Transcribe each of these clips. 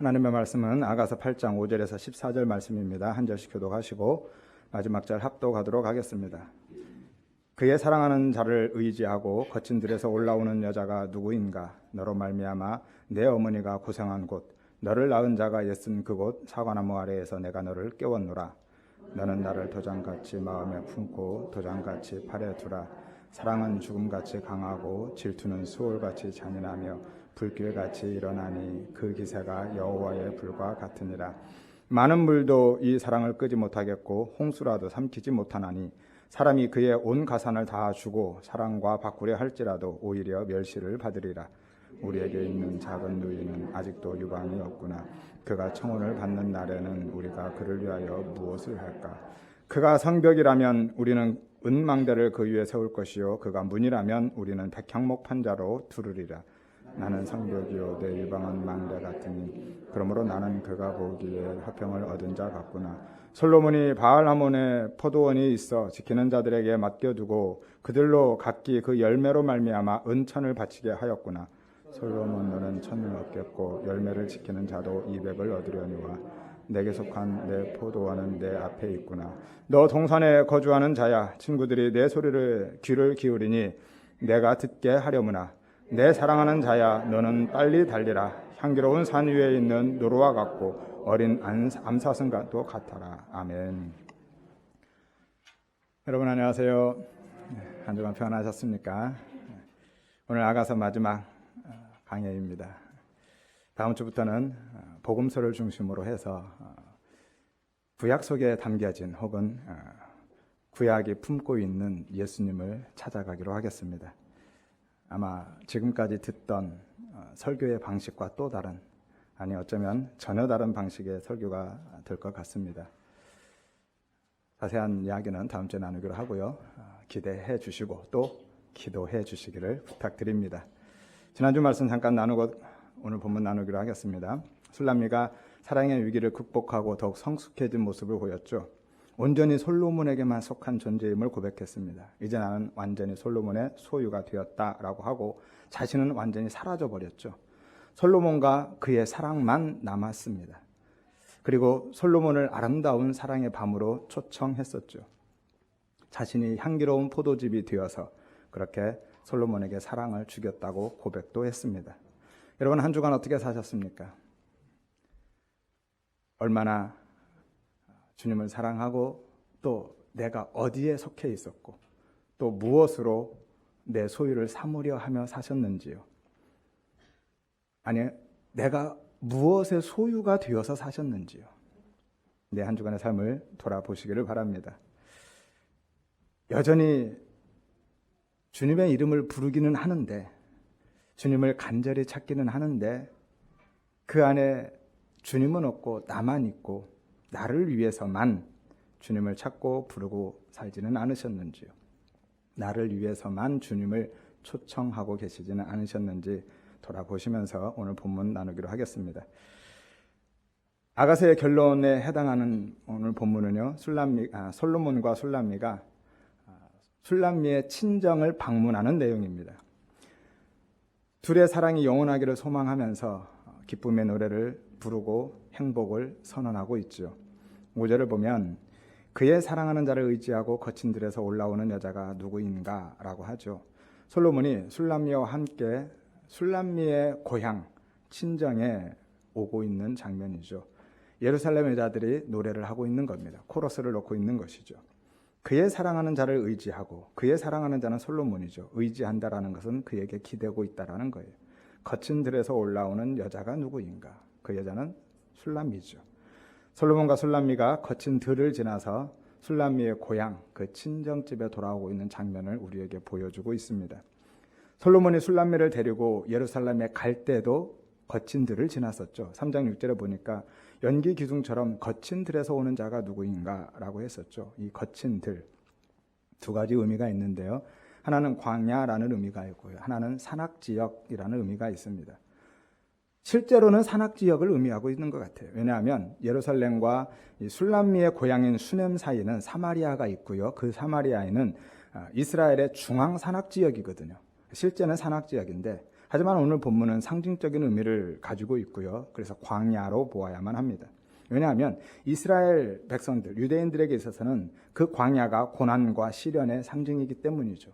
하나님의 말씀은 아가서 8장 5절에서 14절 말씀입니다. 한 절씩 교독하시고 마지막 절 합독하도록 하겠습니다. 그의 사랑하는 자를 의지하고 거친 들에서 올라오는 여자가 누구인가? 너로 말미암아 내 어머니가 고생한 곳, 너를 낳은 자가 애쓴 그곳 사과나무 아래에서 내가 너를 깨웠노라. 너는 나를 도장같이 마음에 품고 도장같이 팔에 두라. 사랑은 죽음같이 강하고 질투는 수월같이 잔인하며 불길같이 일어나니 그 기세가 여호와의 불과 같으니라. 많은 물도 이 사랑을 끄지 못하겠고 홍수라도 삼키지 못하나니 사람이 그의 온 가산을 다 주고 사랑과 바꾸려 할지라도 오히려 멸시를 받으리라. 우리에게 있는 작은 누이는 아직도 유방이 없구나. 그가 청혼을 받는 날에는 우리가 그를 위하여 무엇을 할까? 그가 성벽이라면 우리는 은망대를 그 위에 세울 것이요 그가 문이라면 우리는 백향목 판자로 두르리라. 나는 성벽이요 내 유방은 망대 같으니 그러므로 나는 그가 보기에 화평을 얻은 자 같구나. 솔로몬이 바알하몬에 포도원이 있어 지키는 자들에게 맡겨두고 그들로 각기 그 열매로 말미암아 은천을 바치게 하였구나. 솔로몬 너는 천을 얻겠고 열매를 지키는 자도 200을 얻으려니와 내게 속한 내 포도원은 내 앞에 있구나. 너 동산에 거주하는 자야, 친구들이 내 소리를 귀를 기울이니 내가 듣게 하려무나. 내 사랑하는 자야, 너는 빨리 달리라. 향기로운 산 위에 있는 노루와 같고 어린 암사슴과도 같아라. 아멘. 여러분 안녕하세요. 한 주간 평안하셨습니까? 오늘 아가서 마지막 강해입니다. 다음 주부터는 복음서를 중심으로 해서 구약 속에 담겨진 혹은 구약이 품고 있는 예수님을 찾아가기로 하겠습니다. 아마 지금까지 듣던 설교의 방식과 또 다른, 아니 어쩌면 전혀 다른 방식의 설교가 될 것 같습니다. 자세한 이야기는 다음 주에 나누기로 하고요. 기대해 주시고 또 기도해 주시기를 부탁드립니다. 지난주 말씀 잠깐 나누고 오늘 본문 나누기로 하겠습니다. 술람미가 사랑의 위기를 극복하고 더욱 성숙해진 모습을 보였죠. 온전히 솔로몬에게만 속한 존재임을 고백했습니다. 이제 나는 완전히 솔로몬의 소유가 되었다라고 하고 자신은 완전히 사라져버렸죠. 솔로몬과 그의 사랑만 남았습니다. 그리고 솔로몬을 아름다운 사랑의 밤으로 초청했었죠. 자신이 향기로운 포도즙이 되어서 그렇게 솔로몬에게 사랑을 주겼다고 고백도 했습니다. 여러분 한 주간 어떻게 사셨습니까? 얼마나 주님을 사랑하고 또 내가 어디에 속해 있었고 또 무엇으로 내 소유를 삼으려 하며 사셨는지요. 아니 내가 무엇의 소유가 되어서 사셨는지요. 내 한 주간의 삶을 돌아보시기를 바랍니다. 여전히 주님의 이름을 부르기는 하는데 주님을 간절히 찾기는 하는데 그 안에 주님은 없고 나만 있고 나를 위해서만 주님을 찾고 부르고 살지는 않으셨는지요. 나를 위해서만 주님을 초청하고 계시지는 않으셨는지 돌아보시면서 오늘 본문 나누기로 하겠습니다. 아가서의 결론에 해당하는 오늘 본문은요. 솔로몬과 술람미가 술람미의 친정을 방문하는 내용입니다. 둘의 사랑이 영원하기를 소망하면서 기쁨의 노래를 부르고 행복을 선언하고 있죠. 5절을 보면 그의 사랑하는 자를 의지하고 거친 들에서 올라오는 여자가 누구인가 라고 하죠. 솔로몬이 술람미와 함께 술람미의 고향 친정에 오고 있는 장면이죠. 예루살렘 여자들이 노래를 하고 있는 겁니다. 코러스를 놓고 있는 것이죠. 그의 사랑하는 자를 의지하고 그의 사랑하는 자는 솔로몬이죠. 의지한다라는 것은 그에게 기대고 있다라는 거예요. 거친 들에서 올라오는 여자가 누구인가? 그 여자는 술람미죠. 솔로몬과 술람미가 거친 들을 지나서 술람미의 고향, 그 친정집에 돌아오고 있는 장면을 우리에게 보여주고 있습니다. 솔로몬이 술람미를 데리고 예루살렘에 갈 때도 거친 들을 지났었죠. 3장 6절에 보니까 연기 기둥처럼 거친 들에서 오는 자가 누구인가 라고 했었죠. 이 거친 들, 두 가지 의미가 있는데요. 하나는 광야라는 의미가 있고요. 하나는 산악지역이라는 의미가 있습니다. 실제로는 산악지역을 의미하고 있는 것 같아요. 왜냐하면 예루살렘과 술람미의 고향인 수넴 사이는 사마리아가 있고요. 그 사마리아에는 이스라엘의 중앙 산악지역이거든요. 실제는 산악지역인데 하지만 오늘 본문은 상징적인 의미를 가지고 있고요. 그래서 광야로 보아야만 합니다. 왜냐하면 이스라엘 백성들, 유대인들에게 있어서는 그 광야가 고난과 시련의 상징이기 때문이죠.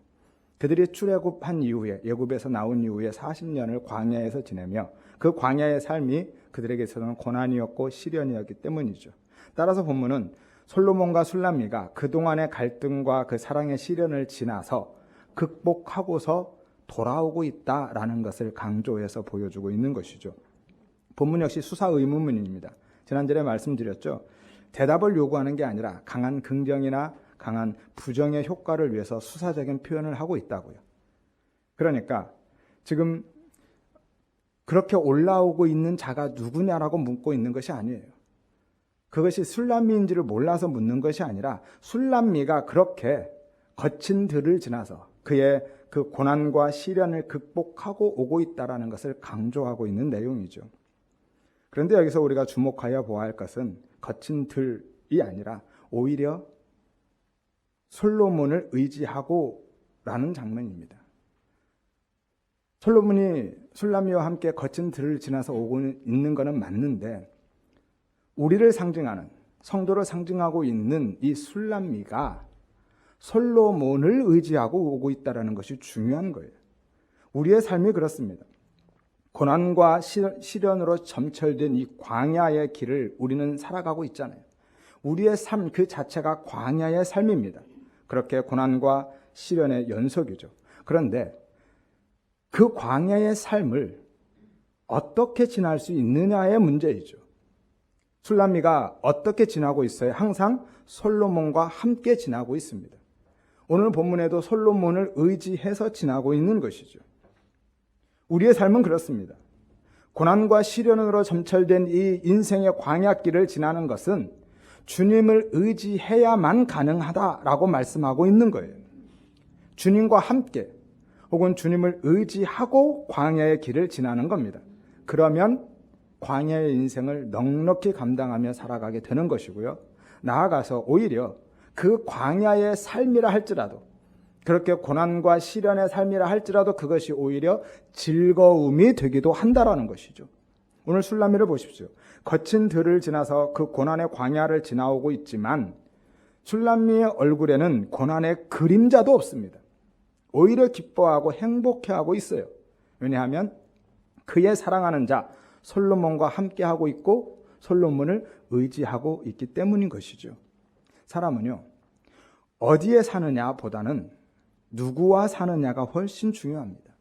그들이 출애굽한 이후에, 애굽에서 나온 이후에 40년을 광야에서 지내며 그 광야의 삶이 그들에게 있어서는 고난이었고 시련이었기 때문이죠. 따라서 본문은 솔로몬과 술람미가 그동안의 갈등과 그 사랑의 시련을 지나서 극복하고서 돌아오고 있다라는 것을 강조해서 보여주고 있는 것이죠. 본문 역시 수사 의문문입니다. 지난주에 말씀드렸죠. 대답을 요구하는 게 아니라 강한 긍정이나 강한 부정의 효과를 위해서 수사적인 표현을 하고 있다고요. 그러니까 지금 그렇게 올라오고 있는 자가 누구냐라고 묻고 있는 것이 아니에요. 그것이 술람미인지를 몰라서 묻는 것이 아니라 술람미가 그렇게 거친 들을 지나서 그의 그 고난과 시련을 극복하고 오고 있다는 것을 강조하고 있는 내용이죠. 그런데 여기서 우리가 주목하여 보아야 할 것은 거친 들이 아니라 오히려 솔로몬을 의지하고 라는 장면입니다. 솔로몬이 술람미와 함께 거친 들을 지나서 오고 있는 것은 맞는데 우리를 상징하는, 성도를 상징하고 있는 이 술람미가 솔로몬을 의지하고 오고 있다는 것이 중요한 거예요. 우리의 삶이 그렇습니다. 고난과 시련으로 점철된 이 광야의 길을 우리는 살아가고 있잖아요. 우리의 삶 그 자체가 광야의 삶입니다. 그렇게 고난과 시련의 연속이죠. 그런데 그 광야의 삶을 어떻게 지날 수 있느냐의 문제이죠. 술람미가 어떻게 지나고 있어요? 항상 솔로몬과 함께 지나고 있습니다. 오늘 본문에도 솔로몬을 의지해서 지나고 있는 것이죠. 우리의 삶은 그렇습니다. 고난과 시련으로 점철된 이 인생의 광야길을 지나는 것은 주님을 의지해야만 가능하다라고 말씀하고 있는 거예요. 주님과 함께 혹은 주님을 의지하고 광야의 길을 지나는 겁니다. 그러면 광야의 인생을 넉넉히 감당하며 살아가게 되는 것이고요. 나아가서 오히려 그 광야의 삶이라 할지라도, 그렇게 고난과 시련의 삶이라 할지라도 그것이 오히려 즐거움이 되기도 한다라는 것이죠. 오늘 술람미를 보십시오. 거친 들을 지나서 그 고난의 광야를 지나오고 있지만 술람미의 얼굴에는 고난의 그림자도 없습니다. 오히려 기뻐하고 행복해하고 있어요. 왜냐하면 그의 사랑하는 자 솔로몬과 함께하고 있고 솔로몬을 의지하고 있기 때문인 것이죠. 사람은요, 어디에 사느냐 보다는 누구와 사느냐가 훨씬 중요합니다.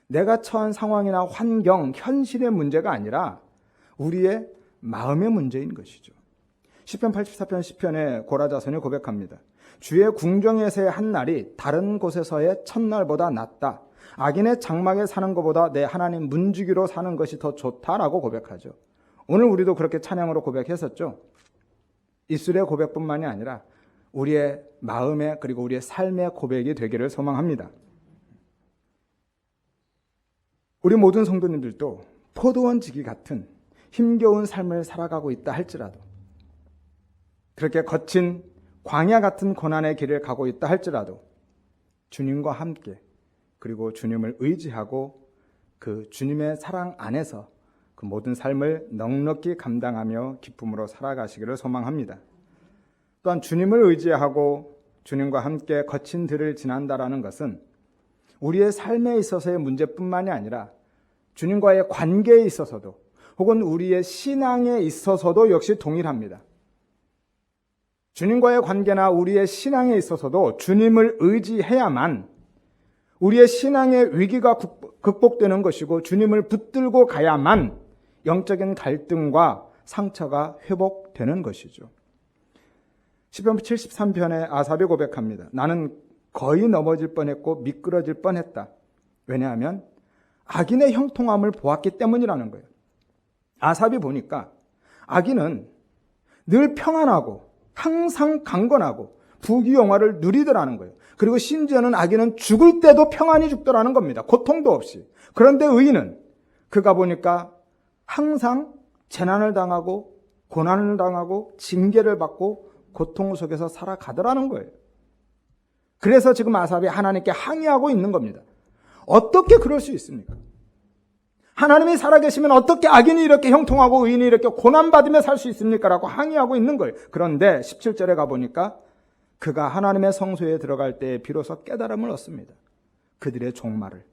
내가 처한 상황이나 환경, 현실의 문제가 아니라 우리의 마음의 문제인 것이죠. 시편 84편 시편에 고라자손이 고백합니다. 주의 궁정에서의 한 날이 다른 곳에서의 첫날보다 낫다. 악인의 장막에 사는 것보다 내 하나님 문지기로 사는 것이 더 좋다라고 고백하죠. 오늘 우리도 그렇게 찬양으로 고백했었죠. 입술의 고백뿐만이 아니라 우리의 마음의 그리고 우리의 삶의 고백이 되기를 소망합니다. 우리 모든 성도님들도 포도원지기 같은 힘겨운 삶을 살아가고 있다 할지라도, 그렇게 거친 광야 같은 고난의 길을 가고 있다 할지라도 주님과 함께 그리고 주님을 의지하고 그 주님의 사랑 안에서 그 모든 삶을 넉넉히 감당하며 기쁨으로 살아가시기를 소망합니다. 또한 주님을 의지하고 주님과 함께 거친 들을 지난다라는 것은 우리의 삶에 있어서의 문제뿐만이 아니라 주님과의 관계에 있어서도 혹은 우리의 신앙에 있어서도 역시 동일합니다. 주님과의 관계나 우리의 신앙에 있어서도 주님을 의지해야만 우리의 신앙의 위기가 극복되는 것이고 주님을 붙들고 가야만 영적인 갈등과 상처가 회복되는 것이죠. 시편 73편에 아삽이 고백합니다. 나는 거의 넘어질 뻔했고 미끄러질 뻔했다. 왜냐하면 악인의 형통함을 보았기 때문이라는 거예요. 아삽이 보니까 악인은 늘 평안하고 항상 강건하고 부귀영화를 누리더라는 거예요. 그리고 심지어는 악인은 죽을 때도 평안히 죽더라는 겁니다. 고통도 없이. 그런데 의인은 그가 보니까 항상 재난을 당하고 고난을 당하고 징계를 받고 고통 속에서 살아가더라는 거예요. 그래서 지금 아삽이 하나님께 항의하고 있는 겁니다. 어떻게 그럴 수 있습니까? 하나님이 살아계시면 어떻게 악인이 이렇게 형통하고 의인이 이렇게 고난받으며 살 수 있습니까? 라고 항의하고 있는 거예요. 그런데 17절에 가보니까 그가 하나님의 성소에 들어갈 때 비로소 깨달음을 얻습니다. 그들의 종말을,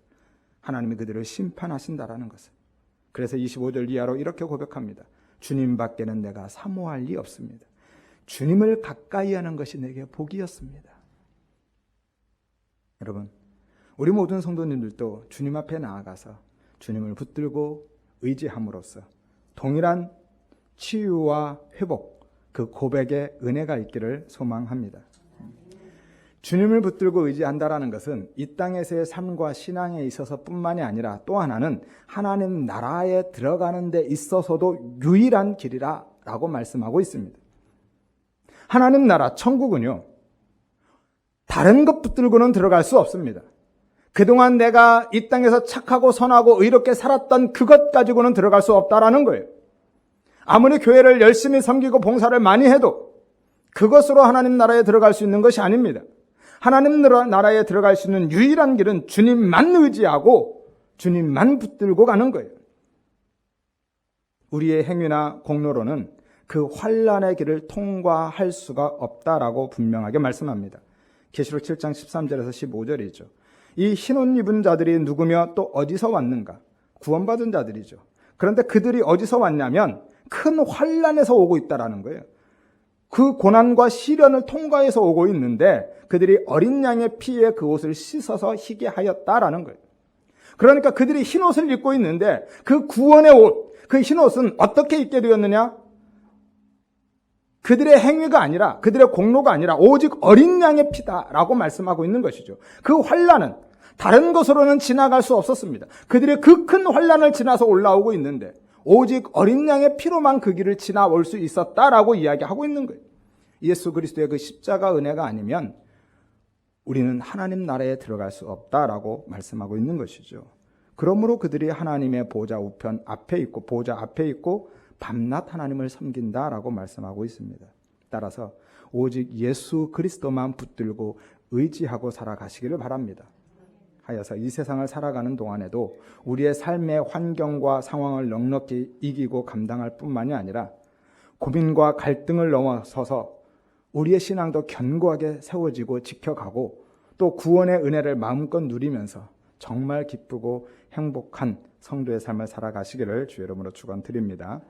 하나님이 그들을 심판하신다라는 것을. 그래서 25절 이하로 이렇게 고백합니다. 주님 밖에는 내가 사모할 리 없습니다. 주님을 가까이 하는 것이 내게 복이었습니다. 여러분, 우리 모든 성도님들도 주님 앞에 나아가서 주님을 붙들고 의지함으로써 동일한 치유와 회복, 그 고백의 은혜가 있기를 소망합니다. 주님을 붙들고 의지한다라는 것은 이 땅에서의 삶과 신앙에 있어서 뿐만이 아니라 또 하나는 하나님 나라에 들어가는 데 있어서도 유일한 길이라 라고 말씀하고 있습니다. 하나님 나라, 천국은요, 다른 것 붙들고는 들어갈 수 없습니다. 그동안 내가 이 땅에서 착하고 선하고 의롭게 살았던 그것 가지고는 들어갈 수 없다라는 거예요. 아무리 교회를 열심히 섬기고 봉사를 많이 해도 그것으로 하나님 나라에 들어갈 수 있는 것이 아닙니다. 하나님 나라에 들어갈 수 있는 유일한 길은 주님만 의지하고 주님만 붙들고 가는 거예요. 우리의 행위나 공로로는 그 환난의 길을 통과할 수가 없다라고 분명하게 말씀합니다. 계시록 7장 13절에서 15절이죠. 이 흰옷 입은 자들이 누구며 또 어디서 왔는가? 구원받은 자들이죠. 그런데 그들이 어디서 왔냐면 큰 환난에서 오고 있다라는 거예요. 그 고난과 시련을 통과해서 오고 있는데 그들이 어린 양의 피에 그 옷을 씻어서 희게 하였다라는 거예요. 그러니까 그들이 흰옷을 입고 있는데 그 구원의 옷, 그 흰옷은 어떻게 입게 되었느냐? 그들의 행위가 아니라, 그들의 공로가 아니라 오직 어린 양의 피다라고 말씀하고 있는 것이죠. 그 환난은 다른 것으로는 지나갈 수 없었습니다. 그들의 그 큰 환난을 지나서 올라오고 있는데 오직 어린 양의 피로만 그 길을 지나올 수 있었다라고 이야기하고 있는 거예요. 예수 그리스도의 그 십자가 은혜가 아니면 우리는 하나님 나라에 들어갈 수 없다라고 말씀하고 있는 것이죠. 그러므로 그들이 하나님의 보좌 우편 앞에 있고 보좌 앞에 있고 밤낮 하나님을 섬긴다라고 말씀하고 있습니다. 따라서 오직 예수 그리스도만 붙들고 의지하고 살아가시기를 바랍니다. 하여서 이 세상을 살아가는 동안에도 우리의 삶의 환경과 상황을 넉넉히 이기고 감당할 뿐만이 아니라 고민과 갈등을 넘어서서 우리의 신앙도 견고하게 세워지고 지켜가고 또 구원의 은혜를 마음껏 누리면서 정말 기쁘고 행복한 성도의 삶을 살아가시기를 주의 이름으로 축원드립니다.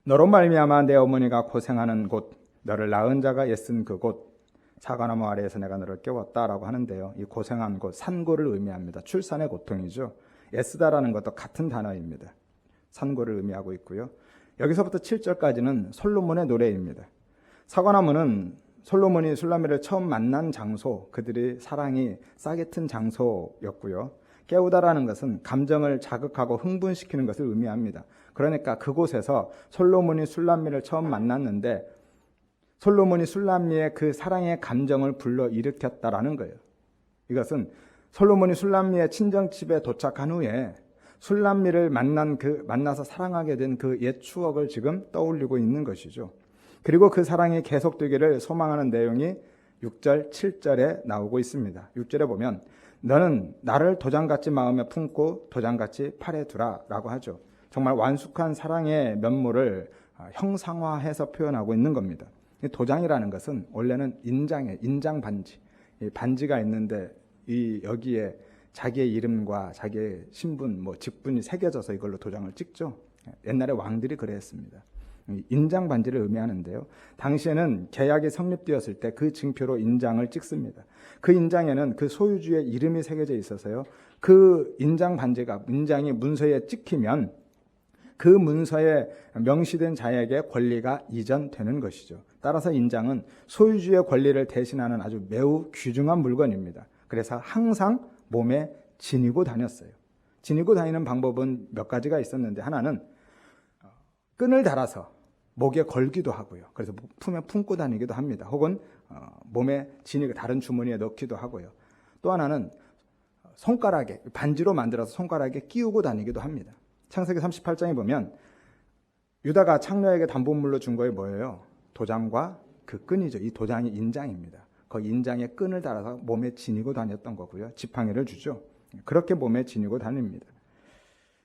너로 말미암아 내 어머니가 고생하는 곳, 너를 낳은 자가 애쓴 그곳, 사과나무 아래에서 내가 너를 깨웠다라고 하는데요. 이 고생한 곳, 산고를 의미합니다. 출산의 고통이죠. 애쓰다라는 것도 같은 단어입니다. 산고를 의미하고 있고요. 여기서부터 7절까지는 솔로몬의 노래입니다. 사과나무는 솔로몬이 술라미를 처음 만난 장소, 그들의 사랑이 싹이 튼 장소였고요. 깨우다라는 것은 감정을 자극하고 흥분시키는 것을 의미합니다. 그러니까 그곳에서 솔로몬이 술람미를 처음 만났는데 솔로몬이 술람미의 그 사랑의 감정을 불러일으켰다라는 거예요. 이것은 솔로몬이 술람미의 친정집에 도착한 후에 술람미를 만나서 사랑하게 된 그 옛 추억을 지금 떠올리고 있는 것이죠. 그리고 그 사랑이 계속되기를 소망하는 내용이 6절, 7절에 나오고 있습니다. 6절에 보면 너는 나를 도장같이 마음에 품고 도장같이 팔에 두라 라고 하죠. 정말 완숙한 사랑의 면모를 형상화해서 표현하고 있는 겁니다. 도장이라는 것은 원래는 인장 반지, 반지가 있는데 여기에 자기의 이름과 자기의 신분, 직분이 새겨져서 이걸로 도장을 찍죠. 옛날에 왕들이 그랬습니다. 인장 반지를 의미하는데요. 당시에는 계약이 성립되었을 때 그 증표로 인장을 찍습니다. 그 인장에는 그 소유주의 이름이 새겨져 있어서요. 그 인장 반지가 인장이 문서에 찍히면 그 문서에 명시된 자에게 권리가 이전되는 것이죠. 따라서 인장은 소유주의 권리를 대신하는 아주 매우 귀중한 물건입니다. 그래서 항상 몸에 지니고 다녔어요. 지니고 다니는 방법은 몇 가지가 있었는데 하나는 끈을 달아서 목에 걸기도 하고요. 그래서 품에 품고 다니기도 합니다. 혹은 몸에 지니고 다른 주머니에 넣기도 하고요. 또 하나는 손가락에 반지로 만들어서 손가락에 끼우고 다니기도 합니다. 창세기 38장에 보면 유다가 창녀에게 담보물로 준 거에 뭐예요? 도장과 그 끈이죠. 이 도장이 인장입니다. 그 인장에 끈을 달아서 몸에 지니고 다녔던 거고요. 지팡이를 주죠. 그렇게 몸에 지니고 다닙니다.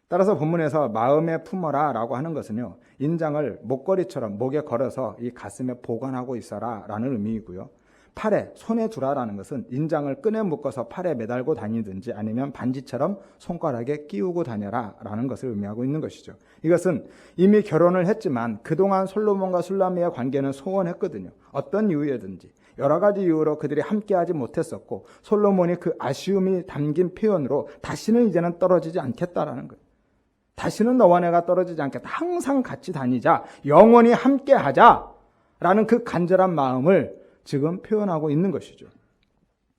따라서 본문에서 마음에 품어라 라고 하는 것은요, 인장을 목걸이처럼 목에 걸어서 이 가슴에 보관하고 있어라 라는 의미이고요. 팔에, 손에 두라라는 것은 인장을 끈에 묶어서 팔에 매달고 다니든지 아니면 반지처럼 손가락에 끼우고 다녀라 라는 것을 의미하고 있는 것이죠. 이것은 이미 결혼을 했지만 그동안 솔로몬과 술람미의 관계는 소원했거든요. 어떤 이유에든지 여러 가지 이유로 그들이 함께하지 못했었고, 솔로몬이 그 아쉬움이 담긴 표현으로 다시는 이제는 떨어지지 않겠다라는 거예요. 다시는 너와 내가 떨어지지 않겠다. 항상 같이 다니자. 영원히 함께하자라는 그 간절한 마음을 지금 표현하고 있는 것이죠.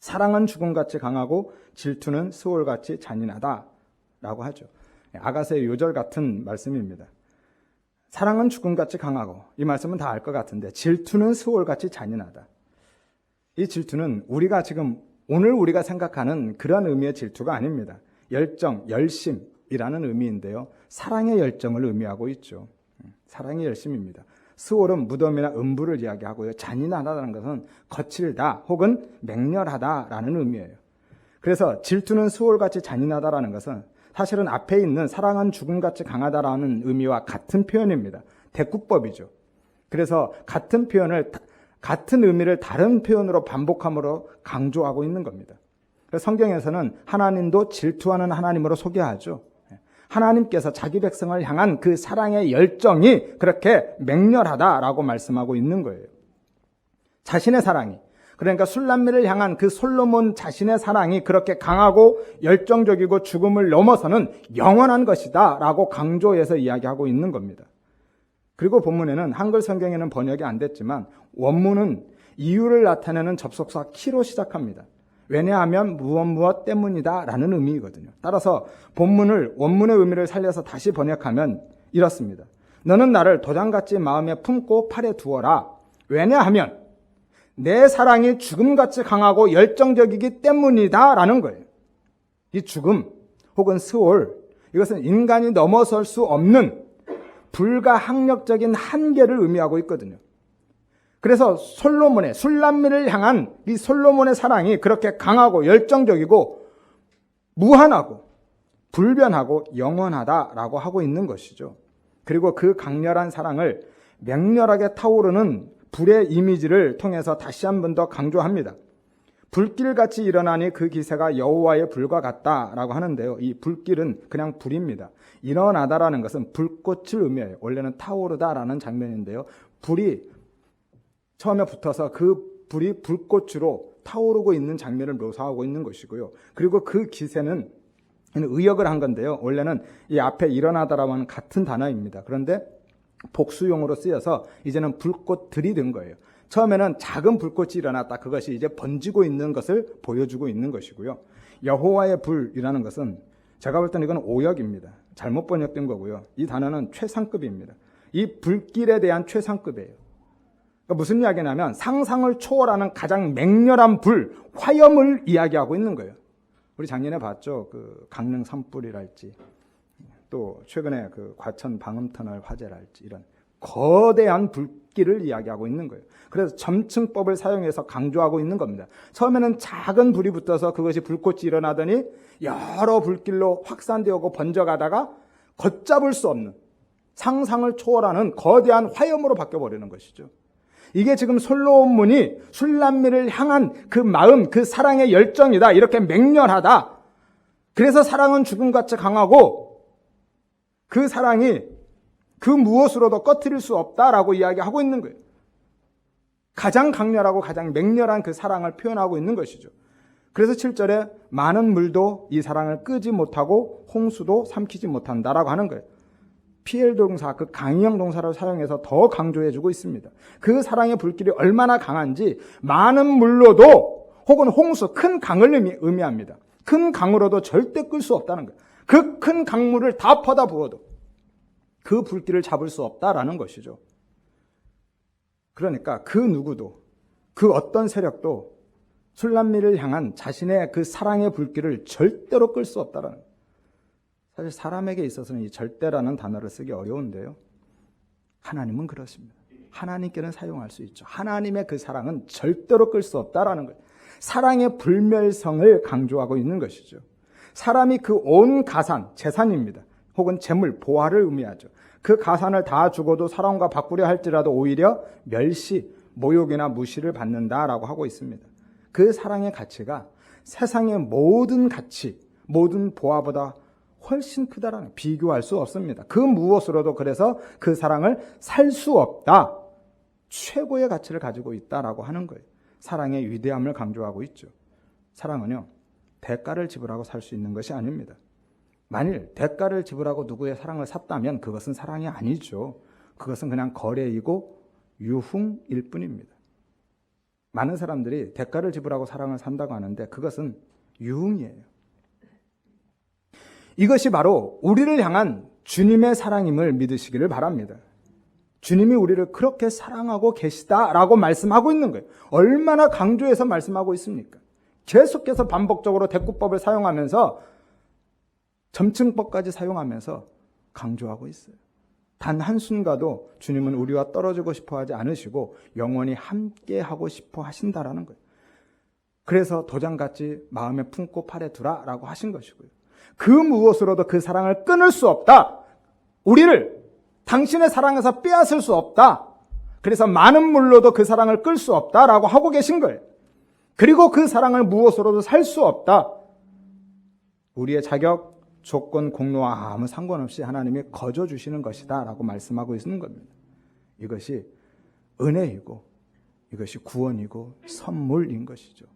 사랑은 죽음같이 강하고 질투는 스올같이 잔인하다라고 하죠. 아가서의 요절 같은 말씀입니다. 사랑은 죽음같이 강하고, 이 말씀은 다 알 것 같은데, 질투는 스올같이 잔인하다. 이 질투는 우리가 지금 오늘 우리가 생각하는 그런 의미의 질투가 아닙니다. 열정, 열심이라는 의미인데요, 사랑의 열정을 의미하고 있죠. 사랑의 열심입니다. 스올은 무덤이나 음부를 이야기하고요, 잔인하다는 것은 거칠다 혹은 맹렬하다라는 의미예요. 그래서 질투는 스올같이 잔인하다라는 것은 사실은 앞에 있는 사랑은 죽음같이 강하다라는 의미와 같은 표현입니다. 대꾸법이죠. 그래서 같은 표현을, 같은 의미를 다른 표현으로 반복함으로 강조하고 있는 겁니다. 성경에서는 하나님도 질투하는 하나님으로 소개하죠. 하나님께서 자기 백성을 향한 그 사랑의 열정이 그렇게 맹렬하다라고 말씀하고 있는 거예요. 자신의 사랑이, 그러니까 술람미를 향한 그 솔로몬 자신의 사랑이 그렇게 강하고 열정적이고 죽음을 넘어서는 영원한 것이다 라고 강조해서 이야기하고 있는 겁니다. 그리고 본문에는 한글 성경에는 번역이 안 됐지만 원문은 이유를 나타내는 접속사 키로 시작합니다. 왜냐하면 무엇 때문이다 라는 의미이거든요. 따라서 본문을, 원문의 의미를 살려서 다시 번역하면 이렇습니다. 너는 나를 도장같이 마음에 품고 팔에 두어라. 왜냐하면 내 사랑이 죽음같이 강하고 열정적이기 때문이다 라는 거예요. 이 죽음 혹은 스올, 이것은 인간이 넘어설 수 없는 불가항력적인 한계를 의미하고 있거든요. 그래서 솔로몬의, 술람미를 향한 이 솔로몬의 사랑이 그렇게 강하고 열정적이고 무한하고 불변하고 영원하다라고 하고 있는 것이죠. 그리고 그 강렬한 사랑을 맹렬하게 타오르는 불의 이미지를 통해서 다시 한 번 더 강조합니다. 불길같이 일어나니 그 기세가 여호와의 불과 같다라고 하는데요. 이 불길은 그냥 불입니다. 일어나다라는 것은 불꽃을 의미해요. 원래는 타오르다라는 장면인데요. 불이 처음에 붙어서 그 불이 불꽃으로 타오르고 있는 장면을 묘사하고 있는 것이고요. 그리고 그 기세는 의역을 한 건데요. 원래는 이 앞에 일어나다라고 하는 같은 단어입니다. 그런데 복수용으로 쓰여서 이제는 불꽃들이 된 거예요. 처음에는 작은 불꽃이 일어났다. 그것이 이제 번지고 있는 것을 보여주고 있는 것이고요. 여호와의 불이라는 것은 제가 볼 때는 이건 오역입니다. 잘못 번역된 거고요. 이 단어는 최상급입니다. 이 불길에 대한 최상급이에요. 그러니까 무슨 이야기냐면 상상을 초월하는 가장 맹렬한 불, 화염을 이야기하고 있는 거예요. 우리 작년에 봤죠. 그 강릉 산불이랄지 또 최근에 그 과천 방음터널 화재랄지 이런 거대한 불길을 이야기하고 있는 거예요. 그래서 점층법을 사용해서 강조하고 있는 겁니다. 처음에는 작은 불이 붙어서 그것이 불꽃이 일어나더니 여러 불길로 확산되고 번져가다가 걷잡을 수 없는 상상을 초월하는 거대한 화염으로 바뀌어버리는 것이죠. 이게 지금 솔로몬이 술람미를 향한 그 마음, 그 사랑의 열정이다. 이렇게 맹렬하다. 그래서 사랑은 죽음같이 강하고 그 사랑이 그 무엇으로도 꺼트릴 수 없다라고 이야기하고 있는 거예요. 가장 강렬하고 가장 맹렬한 그 사랑을 표현하고 있는 것이죠. 그래서 7절에 많은 물도 이 사랑을 끄지 못하고 홍수도 삼키지 못한다라고 하는 거예요. PL 동사, 그 강의형 동사를 사용해서 더 강조해주고 있습니다. 그 사랑의 불길이 얼마나 강한지 많은 물로도 혹은 홍수, 큰 강을 의미합니다. 큰 강으로도 절대 끌 수 없다는 거예요. 그 큰 강물을 다 퍼다 부어도 그 불길을 잡을 수 없다라는 것이죠. 그러니까 그 누구도, 그 어떤 세력도 술람미를 향한 자신의 그 사랑의 불길을 절대로 끌 수 없다라는 거예요. 사실 사람에게 있어서는 이 절대라는 단어를 쓰기 어려운데요. 하나님은 그렇습니다. 하나님께는 사용할 수 있죠. 하나님의 그 사랑은 절대로 끌 수 없다라는 거예요. 사랑의 불멸성을 강조하고 있는 것이죠. 사람이 그 온 가산, 재산입니다. 혹은 재물, 보화를 의미하죠. 그 가산을 다 주고도 사람과 바꾸려 할지라도 오히려 멸시, 모욕이나 무시를 받는다라고 하고 있습니다. 그 사랑의 가치가 세상의 모든 가치, 모든 보화보다 훨씬 크다라는, 비교할 수 없습니다. 그 무엇으로도 그래서 그 사랑을 살 수 없다. 최고의 가치를 가지고 있다라고 하는 거예요. 사랑의 위대함을 강조하고 있죠. 사랑은요, 대가를 지불하고 살 수 있는 것이 아닙니다. 만일 대가를 지불하고 누구의 사랑을 샀다면 그것은 사랑이 아니죠. 그것은 그냥 거래이고 유흥일 뿐입니다. 많은 사람들이 대가를 지불하고 사랑을 산다고 하는데 그것은 유흥이에요. 이것이 바로 우리를 향한 주님의 사랑임을 믿으시기를 바랍니다. 주님이 우리를 그렇게 사랑하고 계시다라고 말씀하고 있는 거예요. 얼마나 강조해서 말씀하고 있습니까? 계속해서 반복적으로 대꾸법을 사용하면서 점층법까지 사용하면서 강조하고 있어요. 단 한순간도 주님은 우리와 떨어지고 싶어 하지 않으시고 영원히 함께 하고 싶어 하신다라는 거예요. 그래서 도장같이 마음에 품고 팔에 두라라고 하신 것이고요. 그 무엇으로도 그 사랑을 끊을 수 없다. 우리를 당신의 사랑에서 빼앗을 수 없다. 그래서 많은 물로도 그 사랑을 끌 수 없다라고 하고 계신 거예요. 그리고 그 사랑을 무엇으로도 살 수 없다. 우리의 자격, 조건, 공로와 아무 상관없이 하나님이 거저 주시는 것이다 라고 말씀하고 있는 겁니다. 이것이 은혜이고 이것이 구원이고 선물인 것이죠.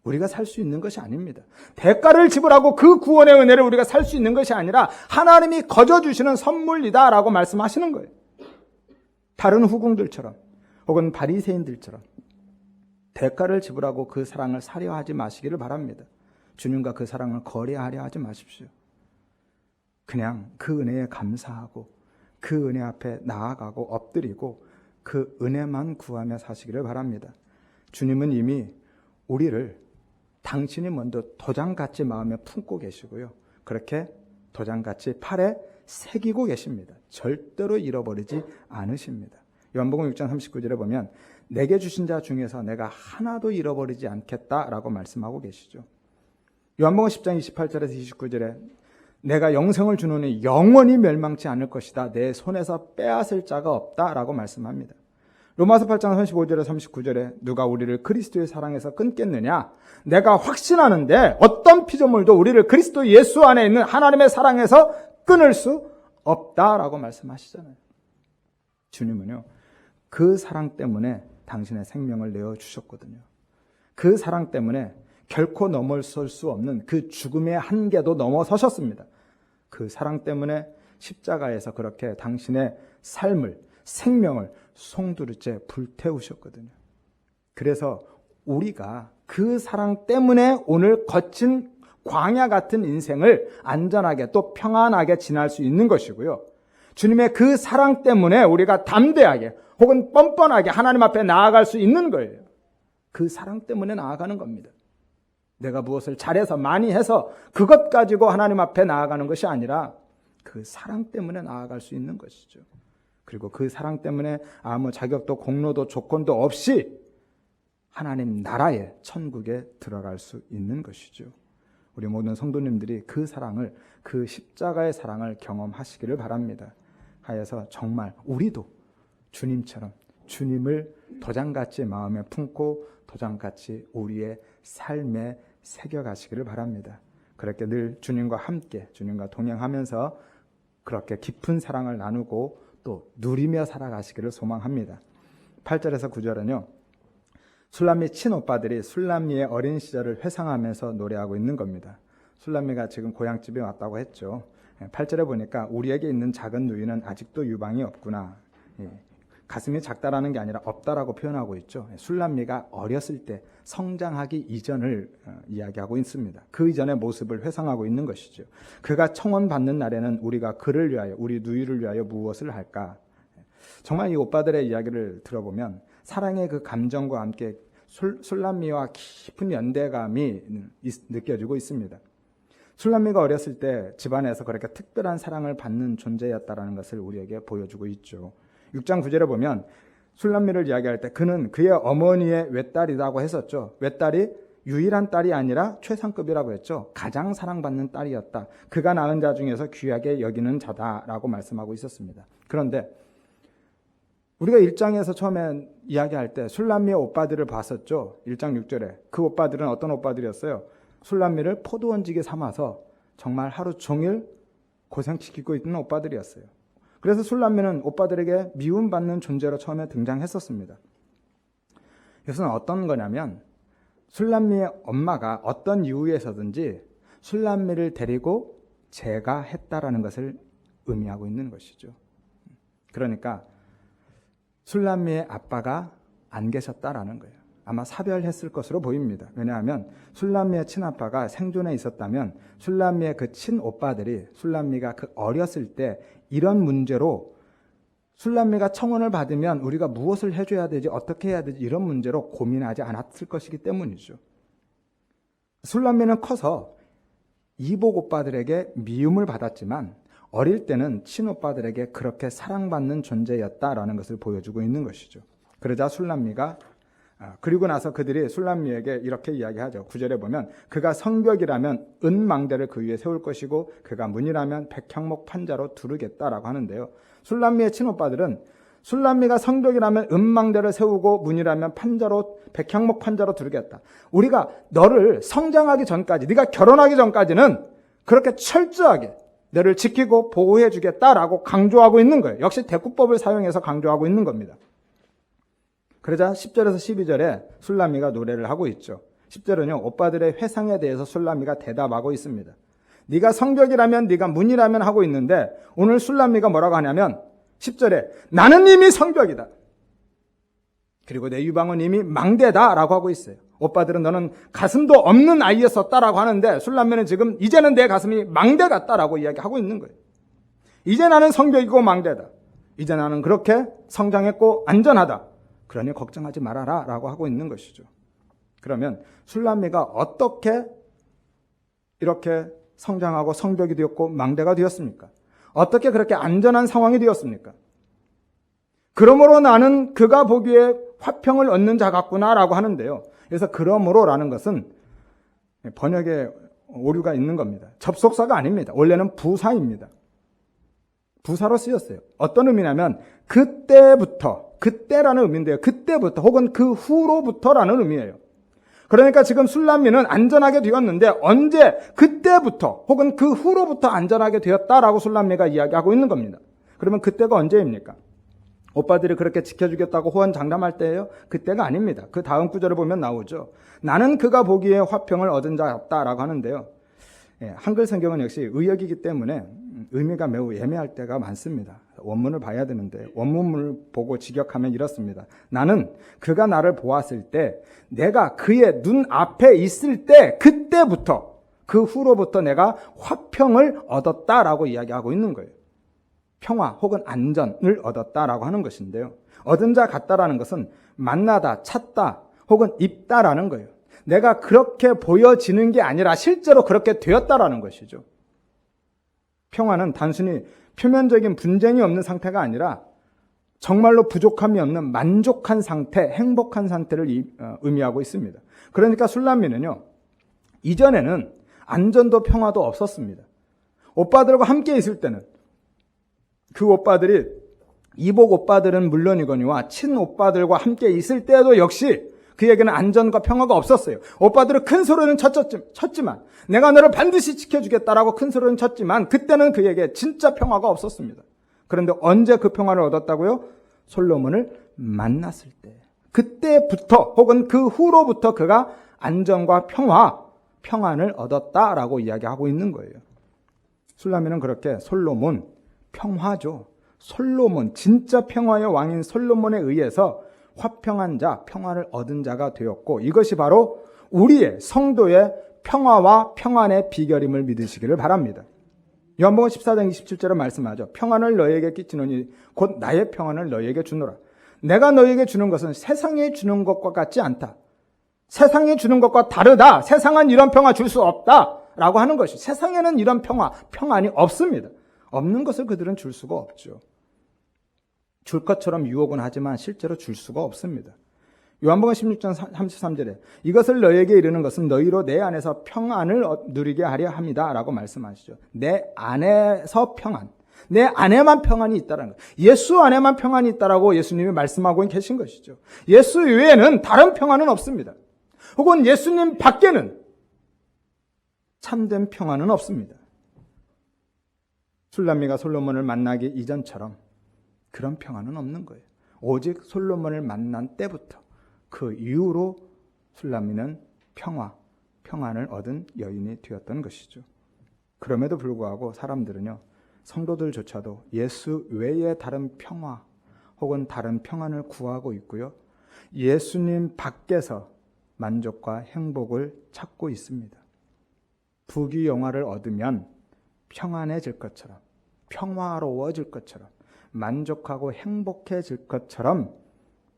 우리가 살 수 있는 것이 아닙니다. 대가를 지불하고 그 구원의 은혜를 우리가 살 수 있는 것이 아니라 하나님이 거저 주시는 선물이다 라고 말씀하시는 거예요. 다른 후궁들처럼 혹은 바리새인들처럼 대가를 지불하고 그 사랑을 사려 하지 마시기를 바랍니다. 주님과 그 사랑을 거래하려 하지 마십시오. 그냥 그 은혜에 감사하고 그 은혜 앞에 나아가고 엎드리고 그 은혜만 구하며 사시기를 바랍니다. 주님은 이미 우리를 당신이 먼저 도장같이 마음에 품고 계시고요. 그렇게 도장같이 팔에 새기고 계십니다. 절대로 잃어버리지 않으십니다. 요한복음 6장 39절에 보면 내게 주신 자 중에서 내가 하나도 잃어버리지 않겠다라고 말씀하고 계시죠. 요한복음 10장 28절에서 29절에 내가 영생을 주노니 영원히 멸망치 않을 것이다. 내 손에서 빼앗을 자가 없다라고 말씀합니다. 로마서 8장 35절에 39절에 누가 우리를 그리스도의 사랑에서 끊겠느냐? 내가 확신하는데 어떤 피조물도 우리를 그리스도 예수 안에 있는 하나님의 사랑에서 끊을 수 없다라고 말씀하시잖아요. 주님은요, 그 사랑 때문에 당신의 생명을 내어주셨거든요. 그 사랑 때문에 결코 넘어설 수 없는 그 죽음의 한계도 넘어서셨습니다. 그 사랑 때문에 십자가에서 그렇게 당신의 삶을, 생명을 송두리째 불태우셨거든요. 그래서 우리가 그 사랑 때문에 오늘 거친 광야 같은 인생을 안전하게 또 평안하게 지날 수 있는 것이고요. 주님의 그 사랑 때문에 우리가 담대하게 혹은 뻔뻔하게 하나님 앞에 나아갈 수 있는 거예요. 그 사랑 때문에 나아가는 겁니다. 내가 무엇을 잘해서 많이 해서 그것 가지고 하나님 앞에 나아가는 것이 아니라 그 사랑 때문에 나아갈 수 있는 것이죠. 그리고 그 사랑 때문에 아무 자격도 공로도 조건도 없이 하나님 나라의 천국에 들어갈 수 있는 것이죠. 우리 모든 성도님들이 그 사랑을, 그 십자가의 사랑을 경험하시기를 바랍니다. 하여서 정말 우리도 주님처럼 주님을 도장같이 마음에 품고 도장같이 우리의 삶에 새겨가시기를 바랍니다. 그렇게 늘 주님과 함께, 주님과 동행하면서 그렇게 깊은 사랑을 나누고 또 누리며 살아가시기를 소망합니다. 8절에서 9절은요, 술람미 친오빠들이 술람미의 어린 시절을 회상하면서 노래하고 있는 겁니다. 술람미가 지금 고향집에 왔다고 했죠. 8절에 보니까 우리에게 있는 작은 누이는 아직도 유방이 없구나. 가슴이 작다라는 게 아니라 없다라고 표현하고 있죠. 술람미가 어렸을 때 성장하기 이전을 이야기하고 있습니다. 그 이전의 모습을 회상하고 있는 것이죠. 그가 청혼받는 날에는 우리가 그를 위하여, 우리 누이를 위하여 무엇을 할까? 정말 이 오빠들의 이야기를 들어보면 사랑의 그 감정과 함께 술람미와 깊은 연대감이 느껴지고 있습니다. 술람미가 어렸을 때 집안에서 그렇게 특별한 사랑을 받는 존재였다라는 것을 우리에게 보여주고 있죠. 6장 9절에 보면 술람미를 이야기할 때 그는 그의 어머니의 외딸이라고 했었죠. 외딸이 유일한 딸이 아니라 최상급이라고 했죠. 가장 사랑받는 딸이었다. 그가 낳은 자 중에서 귀하게 여기는 자다라고 말씀하고 있었습니다. 그런데 우리가 1장에서 처음에 이야기할 때 술람미의 오빠들을 봤었죠. 1장 6절에. 그 오빠들은 어떤 오빠들이었어요? 술람미를 포도원지게 삼아서 정말 하루 종일 고생시키고 있는 오빠들이었어요. 그래서 술람미는 오빠들에게 미움받는 존재로 처음에 등장했었습니다. 이것은 어떤 거냐면 술람미의 엄마가 어떤 이유에서든지 술람미를 데리고 제가 했다라는 것을 의미하고 있는 것이죠. 그러니까 술람미의 아빠가 안 계셨다라는 거예요. 아마 사별했을 것으로 보입니다. 왜냐하면 술람미의 친아빠가 생존해 있었다면 술람미의 그 친오빠들이 술람미가 그 어렸을 때 이런 문제로 술람미가 청혼을 받으면 우리가 무엇을 해줘야 되지, 어떻게 해야 되지, 이런 문제로 고민하지 않았을 것이기 때문이죠. 술람미는 커서 이복 오빠들에게 미움을 받았지만 어릴 때는 친오빠들에게 그렇게 사랑받는 존재였다라는 것을 보여주고 있는 것이죠. 그러자 술람미가 그리고 나서 그들이 술람미에게 이렇게 이야기하죠. 9절에 보면 그가 성벽이라면 은망대를 그 위에 세울 것이고 그가 문이라면 백향목 판자로 두르겠다라고 하는데요. 술람미의 친오빠들은 술람미가 성벽이라면 은망대를 세우고 문이라면 판자로 백향목 판자로 두르겠다. 우리가 너를 성장하기 전까지, 네가 결혼하기 전까지는 그렇게 철저하게 너를 지키고 보호해 주겠다라고 강조하고 있는 거예요. 역시 대꾸법을 사용해서 강조하고 있는 겁니다. 그러자 10절에서 12절에 술람미가 노래를 하고 있죠. 10절은요, 오빠들의 회상에 대해서 술람미가 대답하고 있습니다. 네가 성벽이라면, 네가 문이라면 하고 있는데 오늘 술람미가 뭐라고 하냐면 10절에 나는 이미 성벽이다. 그리고 내 유방은 이미 망대다라고 하고 있어요. 오빠들은 너는 가슴도 없는 아이였었다라고 하는데 술람미는 지금 이제는 내 가슴이 망대 같다라고 이야기하고 있는 거예요. 이제 나는 성벽이고 망대다. 이제 나는 그렇게 성장했고 안전하다. 그러니 걱정하지 말아라 라고 하고 있는 것이죠. 그러면 술람미가 어떻게 이렇게 성장하고 성벽이 되었고 망대가 되었습니까? 어떻게 그렇게 안전한 상황이 되었습니까? 그러므로 나는 그가 보기에 화평을 얻는 자 같구나라고 하는데요. 그래서 그러므로라는 것은 번역에 오류가 있는 겁니다. 접속사가 아닙니다. 원래는 부사입니다. 부사로 쓰였어요. 어떤 의미냐면 그때부터, 그때라는 의미인데요. 그때부터 혹은 그 후로부터라는 의미예요. 그러니까 지금 술람미는 안전하게 되었는데 언제, 그때부터 혹은 그 후로부터 안전하게 되었다라고 술람미가 이야기하고 있는 겁니다. 그러면 그때가 언제입니까? 오빠들이 그렇게 지켜주겠다고 호언장담할 때예요? 그때가 아닙니다. 그 다음 구절을 보면 나오죠. 나는 그가 보기에 화평을 얻은 자 같다라고 하는데요. 한글 성경은 역시 의역이기 때문에 의미가 매우 애매할 때가 많습니다. 원문을 봐야 되는데 원문을 보고 직역하면 이렇습니다. 나는 그가 나를 보았을 때 내가 그의 눈 앞에 있을 때 그때부터 그 후로부터 내가 화평을 얻었다라고 이야기하고 있는 거예요. 평화 혹은 안전을 얻었다라고 하는 것인데요. 얻은 자 같다라는 것은 만나다, 찾다 혹은 입다라는 거예요. 내가 그렇게 보여지는 게 아니라 실제로 그렇게 되었다라는 것이죠. 평화는 단순히 표면적인 분쟁이 없는 상태가 아니라 정말로 부족함이 없는 만족한 상태, 행복한 상태를 의미하고 있습니다. 그러니까 술람미는요, 이전에는 안전도 평화도 없었습니다. 오빠들과 함께 있을 때는 그 오빠들이 이복 오빠들은 물론이거니와 친오빠들과 함께 있을 때도 역시 그에게는 안전과 평화가 없었어요. 오빠들은 큰 소리는 쳤지만 내가 너를 반드시 지켜주겠다라고 큰 소리는 쳤지만 그때는 그에게 진짜 평화가 없었습니다. 그런데 언제 그 평화를 얻었다고요? 솔로몬을 만났을 때. 그때부터 혹은 그 후로부터 그가 안전과 평안을 얻었다라고 이야기하고 있는 거예요. 술람미는 그렇게 솔로몬, 평화죠. 솔로몬, 진짜 평화의 왕인 솔로몬에 의해서 화평한 자, 평화를 얻은 자가 되었고 이것이 바로 우리의 성도의 평화와 평안의 비결임을 믿으시기를 바랍니다. 요한복음 14장 27절에 말씀하죠. 평안을 너희에게 끼치노니 곧 나의 평안을 너희에게 주노라. 내가 너희에게 주는 것은 세상에 주는 것과 같지 않다. 세상에 주는 것과 다르다. 세상은 이런 평화 줄 수 없다. 라고 하는 것이 세상에는 이런 평안이 없습니다. 없는 것을 그들은 줄 수가 없죠. 줄 것처럼 유혹은 하지만 실제로 줄 수가 없습니다. 요한복음 16장 33절에 이것을 너희에게 이르는 것은 너희로 내 안에서 평안을 누리게 하려 함이다 라고 말씀하시죠. 내 안에서 평안, 내 안에만 평안이 있다는 거예요. 예수 안에만 평안이 있다라고 예수님이 말씀하고 계신 것이죠. 예수 외에는 다른 평안은 없습니다. 혹은 예수님 밖에는 참된 평안은 없습니다. 술람미가 솔로몬을 만나기 이전처럼 그런 평안은 없는 거예요. 오직 솔로몬을 만난 때부터 그 이후로 술람미는 평안을 얻은 여인이 되었던 것이죠. 그럼에도 불구하고 사람들은요, 성도들조차도 예수 외에 다른 평화 혹은 다른 평안을 구하고 있고요, 예수님 밖에서 만족과 행복을 찾고 있습니다. 부귀영화를 얻으면 평안해질 것처럼, 평화로워질 것처럼, 만족하고 행복해질 것처럼,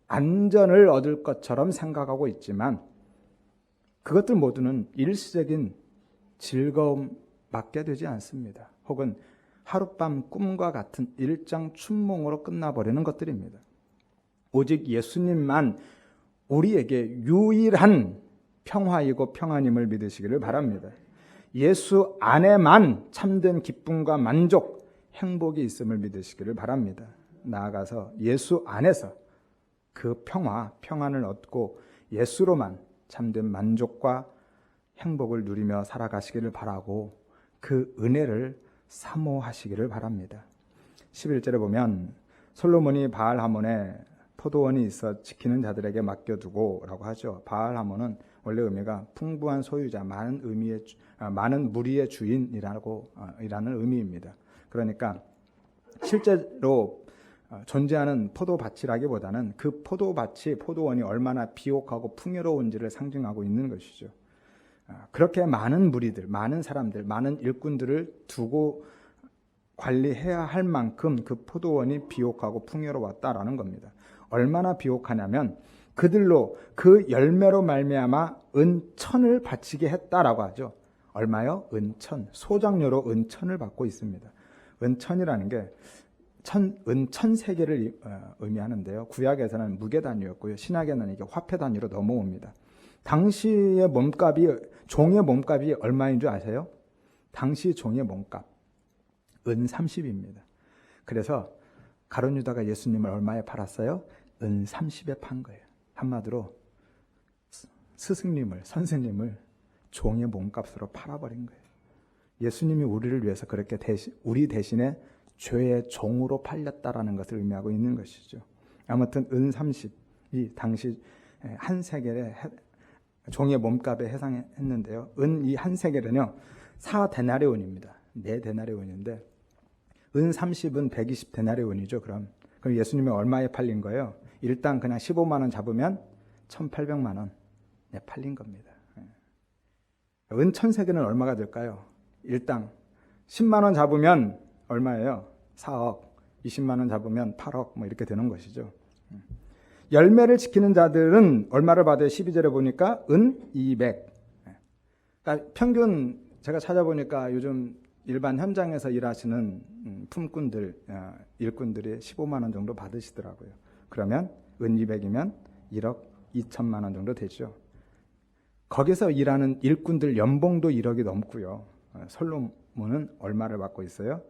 안전을 얻을 것처럼 생각하고 있지만 그것들 모두는 일시적인 즐거움밖에 되지 않습니다. 혹은 하룻밤 꿈과 같은 일장 춘몽으로 끝나버리는 것들입니다. 오직 예수님만 우리에게 유일한 평화이고 평안임을 믿으시기를 바랍니다. 예수 안에만 참된 기쁨과 만족, 행복이 있음을 믿으시기를 바랍니다. 나아가서 예수 안에서 그 평안을 얻고 예수로만 참된 만족과 행복을 누리며 살아가시기를 바라고 그 은혜를 사모하시기를 바랍니다. 11절에 보면 솔로몬이 바알하몬에 포도원이 있어 지키는 자들에게 맡겨두고 라고 하죠. 바알하몬은 원래 의미가 풍부한 소유자, 많은 무리의 주인이라는 의미입니다. 그러니까 실제로 존재하는 포도밭이라기보다는 그 포도원이 얼마나 비옥하고 풍요로운지를 상징하고 있는 것이죠. 그렇게 많은 무리들, 많은 사람들, 많은 일꾼들을 두고 관리해야 할 만큼 그 포도원이 비옥하고 풍요로웠다라는 겁니다. 얼마나 비옥하냐면 그들로 그 열매로 말미암아 은천을 바치게 했다라고 하죠. 얼마요? 은천. 소장료로 은천을 받고 있습니다. 은천이라는 게 은천 세계를 의미하는데요. 구약에서는 무게 단위였고요. 신약에는 이게 화폐 단위로 넘어옵니다. 당시의 종의 몸값이 얼마인 줄 아세요? 당시 종의 몸값 은 30입니다. 그래서 가룟 유다가 예수님을 얼마에 팔았어요? 은 30에 판 거예요. 한마디로 선생님을 종의 몸값으로 팔아버린 거예요. 예수님이 우리를 위해서 그렇게 우리 대신에 죄의 종으로 팔렸다라는 것을 의미하고 있는 것이죠. 아무튼 은 30이 당시 한 세겔의 종의 몸값에 해당했는데요. 은 이 한 세겔은요 4데나리온입니다. 4데나리온인데 은 30은 120데나리온이죠. 그럼 예수님이 얼마에 팔린 거예요? 일단 그냥 15만 원 잡으면 1,800만 원 팔린 겁니다. 은 1,000세겔은 얼마가 될까요? 일당 10만 원 잡으면 얼마예요? 4억. 20만 원 잡으면 8억 뭐 이렇게 되는 것이죠. 열매를 지키는 자들은 얼마를 받아요? 12절에 보니까 은 200. 그러니까 평균 제가 찾아보니까 요즘 일반 현장에서 일하시는 일꾼들이 15만 원 정도 받으시더라고요. 그러면 은 200이면 1억 2천만 원 정도 되죠. 거기서 일하는 일꾼들 연봉도 1억이 넘고요. 솔로몬은 얼마를 받고 있어요?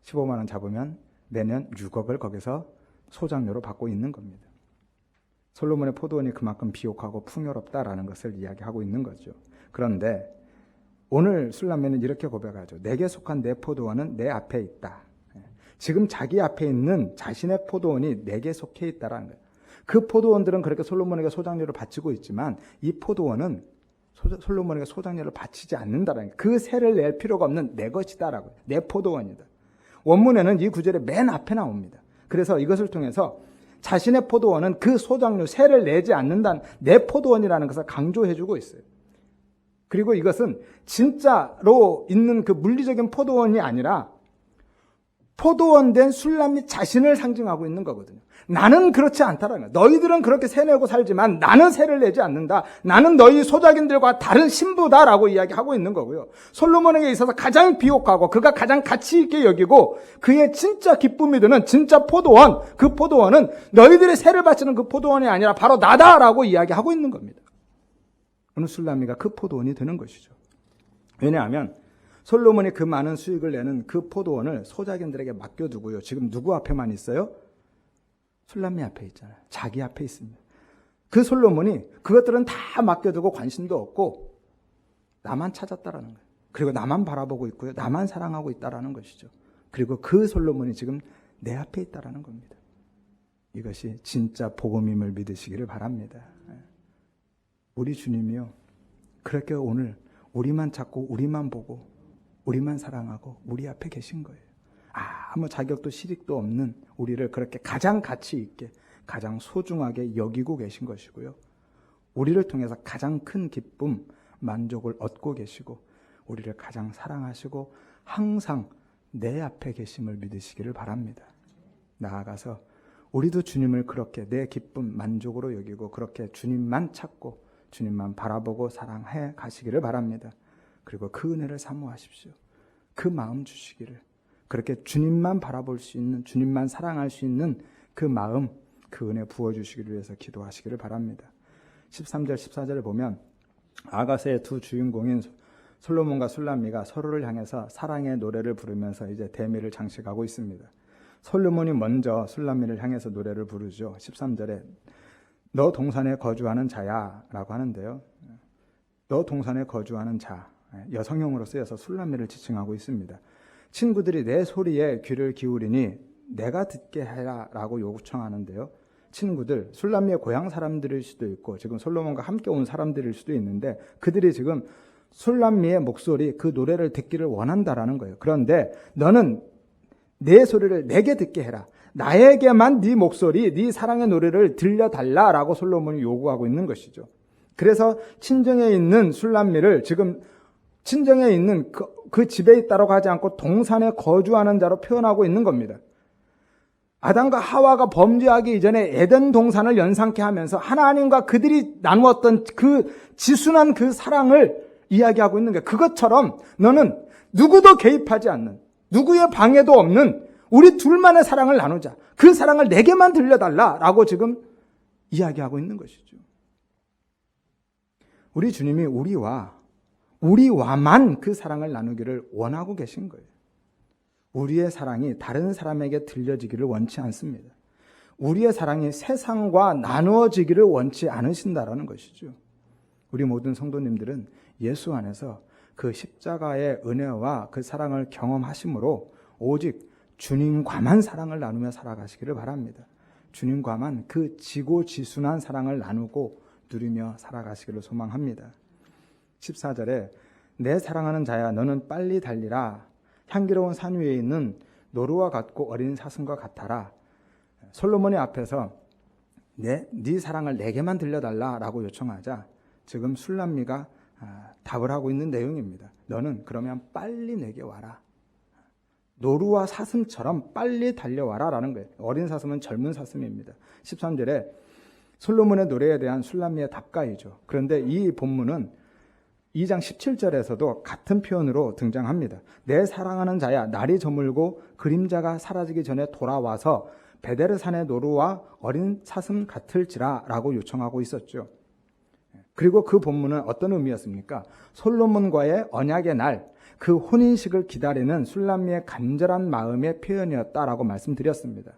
15만 원 잡으면 매년 6억을 거기서 소장료로 받고 있는 겁니다. 솔로몬의 포도원이 그만큼 비옥하고 풍요롭다라는 것을 이야기하고 있는 거죠. 그런데 오늘 술람미는 이렇게 고백하죠. 내게 속한 내 포도원은 내 앞에 있다. 지금 자기 앞에 있는 자신의 포도원이 내게 속해 있다라는 거예요. 그 포도원들은 그렇게 솔로몬에게 소장료를 바치고 있지만 이 포도원은 솔로몬에게 소장료를 바치지 않는다라는 거예요. 그 세를 낼 필요가 없는 내 것이다라고. 내 포도원이다. 원문에는 이 구절의 맨 앞에 나옵니다. 그래서 이것을 통해서 자신의 포도원은 그 소장료 세를 내지 않는다는 내 포도원이라는 것을 강조해주고 있어요. 그리고 이것은 진짜로 있는 그 물리적인 포도원이 아니라 포도원 된 술람미 자신을 상징하고 있는 거거든요. 나는 그렇지 않다라는 거예요. 너희들은 그렇게 세내고 살지만 나는 세를 내지 않는다. 나는 너희 소작인들과 다른 신부다라고 이야기하고 있는 거고요. 솔로몬에게 있어서 가장 비옥하고 그가 가장 가치 있게 여기고 그의 진짜 기쁨이 드는 진짜 포도원, 그 포도원은 너희들의 세를 바치는 그 포도원이 아니라 바로 나다라고 이야기하고 있는 겁니다. 어느 술람미가 그 포도원이 되는 것이죠. 왜냐하면 솔로몬이 그 많은 수익을 내는 그 포도원을 소작인들에게 맡겨두고요. 지금 누구 앞에만 있어요? 술람미 앞에 있잖아요. 자기 앞에 있습니다. 그 솔로몬이 그것들은 다 맡겨두고 관심도 없고 나만 찾았다라는 거예요. 그리고 나만 바라보고 있고요. 나만 사랑하고 있다라는 것이죠. 그리고 그 솔로몬이 지금 내 앞에 있다라는 겁니다. 이것이 진짜 복음임을 믿으시기를 바랍니다. 우리 주님이요. 그렇게 오늘 우리만 찾고 우리만 보고 우리만 사랑하고 우리 앞에 계신 거예요. 아무 자격도 실익도 없는 우리를 그렇게 가장 가치 있게 가장 소중하게 여기고 계신 것이고요. 우리를 통해서 가장 큰 기쁨, 만족을 얻고 계시고 우리를 가장 사랑하시고 항상 내 앞에 계심을 믿으시기를 바랍니다. 나아가서 우리도 주님을 그렇게 내 기쁨, 만족으로 여기고 그렇게 주님만 찾고 주님만 바라보고 사랑해 가시기를 바랍니다. 그리고 그 은혜를 사모하십시오. 그 마음 주시기를. 그렇게 주님만 바라볼 수 있는, 주님만 사랑할 수 있는 그 마음, 그 은혜 부어주시기를 위해서 기도하시기를 바랍니다. 13절, 14절을 보면 아가스의 두 주인공인 솔로몬과 술람미가 서로를 향해서 사랑의 노래를 부르면서 이제 대미를 장식하고 있습니다. 솔로몬이 먼저 술람미를 향해서 노래를 부르죠. 13절에 너 동산에 거주하는 자야 라고 하는데요. 너 동산에 거주하는 자, 여성형으로 쓰여서 술람미를 지칭하고 있습니다. 친구들이 내 소리에 귀를 기울이니 내가 듣게 해라 라고 요청하는데요. 친구들, 술람미의 고향 사람들일 수도 있고 지금 솔로몬과 함께 온 사람들일 수도 있는데 그들이 지금 술람미의 목소리, 그 노래를 듣기를 원한다라는 거예요. 그런데 너는 내 소리를 내게 듣게 해라. 나에게만 네 목소리, 네 사랑의 노래를 들려달라라고 솔로몬이 요구하고 있는 것이죠. 그래서 친정에 있는 술람미를 지금 친정에 있는 그 집에 있다라고 하지 않고 동산에 거주하는 자로 표현하고 있는 겁니다. 아담과 하와가 범죄하기 이전에 에덴 동산을 연상케 하면서 하나님과 그들이 나누었던 그 지순한 그 사랑을 이야기하고 있는 거예요. 그것처럼 너는 누구도 개입하지 않는, 누구의 방해도 없는 우리 둘만의 사랑을 나누자. 그 사랑을 내게만 들려달라라고 지금 이야기하고 있는 것이죠. 우리 주님이 우리와만 그 사랑을 나누기를 원하고 계신 거예요. 우리의 사랑이 다른 사람에게 들려지기를 원치 않습니다. 우리의 사랑이 세상과 나누어지기를 원치 않으신다라는 것이죠. 우리 모든 성도님들은 예수 안에서 그 십자가의 은혜와 그 사랑을 경험하심으로 오직 주님과만 사랑을 나누며 살아가시기를 바랍니다. 주님과만 그 지고지순한 사랑을 나누고 누리며 살아가시기를 소망합니다. 14절에 내 사랑하는 자야 너는 빨리 달리라. 향기로운 산 위에 있는 노루와 같고 어린 사슴과 같아라. 솔로몬의 앞에서 네 사랑을 내게만 들려달라라고 요청하자 지금 술람미가 답을 하고 있는 내용입니다. 너는 그러면 빨리 내게 와라. 노루와 사슴처럼 빨리 달려와라 라는 거예요. 어린 사슴은 젊은 사슴입니다. 13절에 솔로몬의 노래에 대한 술람미의 답가이죠. 그런데 이 본문은 2장 17절에서도 같은 표현으로 등장합니다. 내 사랑하는 자야 날이 저물고 그림자가 사라지기 전에 돌아와서 베데르산의 노루와 어린 사슴 같을지라 라고 요청하고 있었죠. 그리고 그 본문은 어떤 의미였습니까? 솔로몬과의 언약의 날, 그 혼인식을 기다리는 술람미의 간절한 마음의 표현이었다라고 말씀드렸습니다.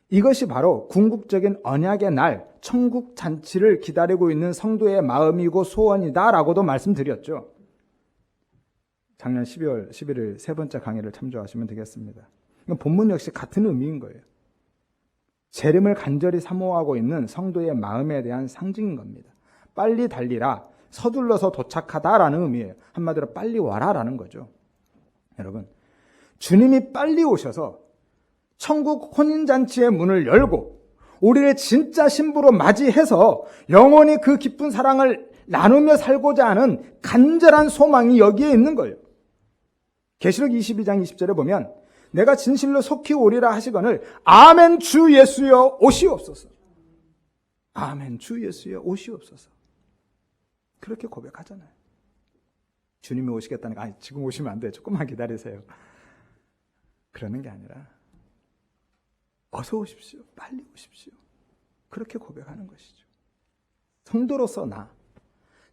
이것이 바로 궁극적인 언약의 날, 천국 잔치를 기다리고 있는 성도의 마음이고 소원이다라고도 말씀드렸죠. 작년 12월 11일 세 번째 강의를 참조하시면 되겠습니다. 본문 역시 같은 의미인 거예요. 재림을 간절히 사모하고 있는 성도의 마음에 대한 상징인 겁니다. 빨리 달리라, 서둘러서 도착하다라는 의미예요. 한마디로 빨리 와라라는 거죠. 여러분, 주님이 빨리 오셔서 천국 혼인잔치의 문을 열고 우리를 진짜 신부로 맞이해서 영원히 그 기쁜 사랑을 나누며 살고자 하는 간절한 소망이 여기에 있는 거예요. 계시록 22장 20절에 보면 내가 진실로 속히 오리라 하시거늘 아멘 주 예수여 오시옵소서. 아멘 주 예수여 오시옵소서. 그렇게 고백하잖아요. 주님이 오시겠다는 거, 지금 오시면 안 돼요. 조금만 기다리세요. 그러는 게 아니라 어서 오십시오. 빨리 오십시오. 그렇게 고백하는 것이죠. 성도로서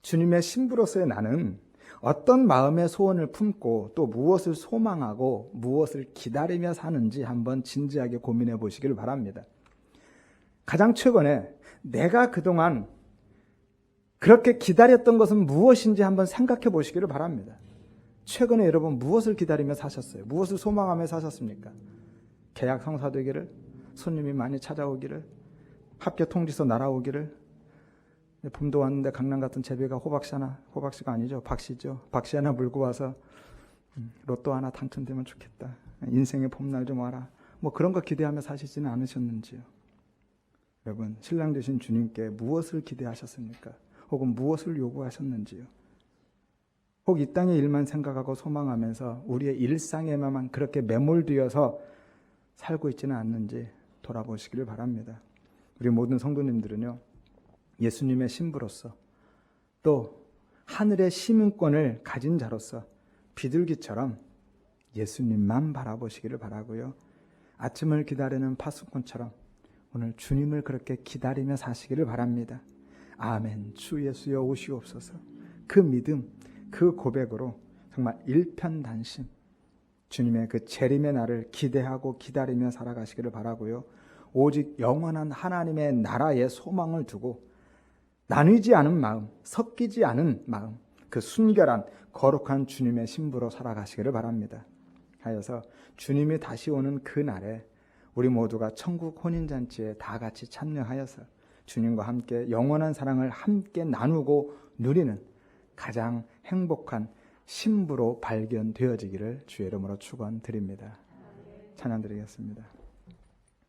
주님의 신부로서의 나는 어떤 마음의 소원을 품고 또 무엇을 소망하고 무엇을 기다리며 사는지 한번 진지하게 고민해 보시길 바랍니다. 가장 최근에 내가 그동안 그렇게 기다렸던 것은 무엇인지 한번 생각해 보시기를 바랍니다. 최근에 여러분 무엇을 기다리며 사셨어요? 무엇을 소망하며 사셨습니까? 계약 성사되기를, 손님이 많이 찾아오기를, 합격 통지서 날아오기를, 봄도 왔는데 강남 같은 제비가 호박씨가 아니죠. 박씨 하나 물고 와서 로또 하나 당첨되면 좋겠다. 인생의 봄날 좀 와라. 뭐 그런 거 기대하며 사시지는 않으셨는지요? 여러분, 신랑 되신 주님께 무엇을 기대하셨습니까? 혹은 무엇을 요구하셨는지요? 혹 이 땅의 일만 생각하고 소망하면서 우리의 일상에만 그렇게 매몰되어서 살고 있지는 않는지 돌아보시기를 바랍니다. 우리 모든 성도님들은요, 예수님의 신부로서 또 하늘의 시민권을 가진 자로서 비둘기처럼 예수님만 바라보시기를 바라고요. 아침을 기다리는 파수꾼처럼 오늘 주님을 그렇게 기다리며 사시기를 바랍니다. 아멘 주 예수여 오시옵소서. 그 믿음, 그 고백으로 정말 일편단심 주님의 그 재림의 날을 기대하고 기다리며 살아가시기를 바라고요. 오직 영원한 하나님의 나라의 소망을 두고 나뉘지 않은 마음, 섞이지 않은 마음, 그 순결한 거룩한 주님의 신부로 살아가시기를 바랍니다. 하여서 주님이 다시 오는 그 날에 우리 모두가 천국 혼인잔치에 다 같이 참여하여서 주님과 함께 영원한 사랑을 함께 나누고 누리는 가장 행복한 신부로 발견되어지기를 주의 이름으로 축원드립니다. 찬양 드리겠습니다.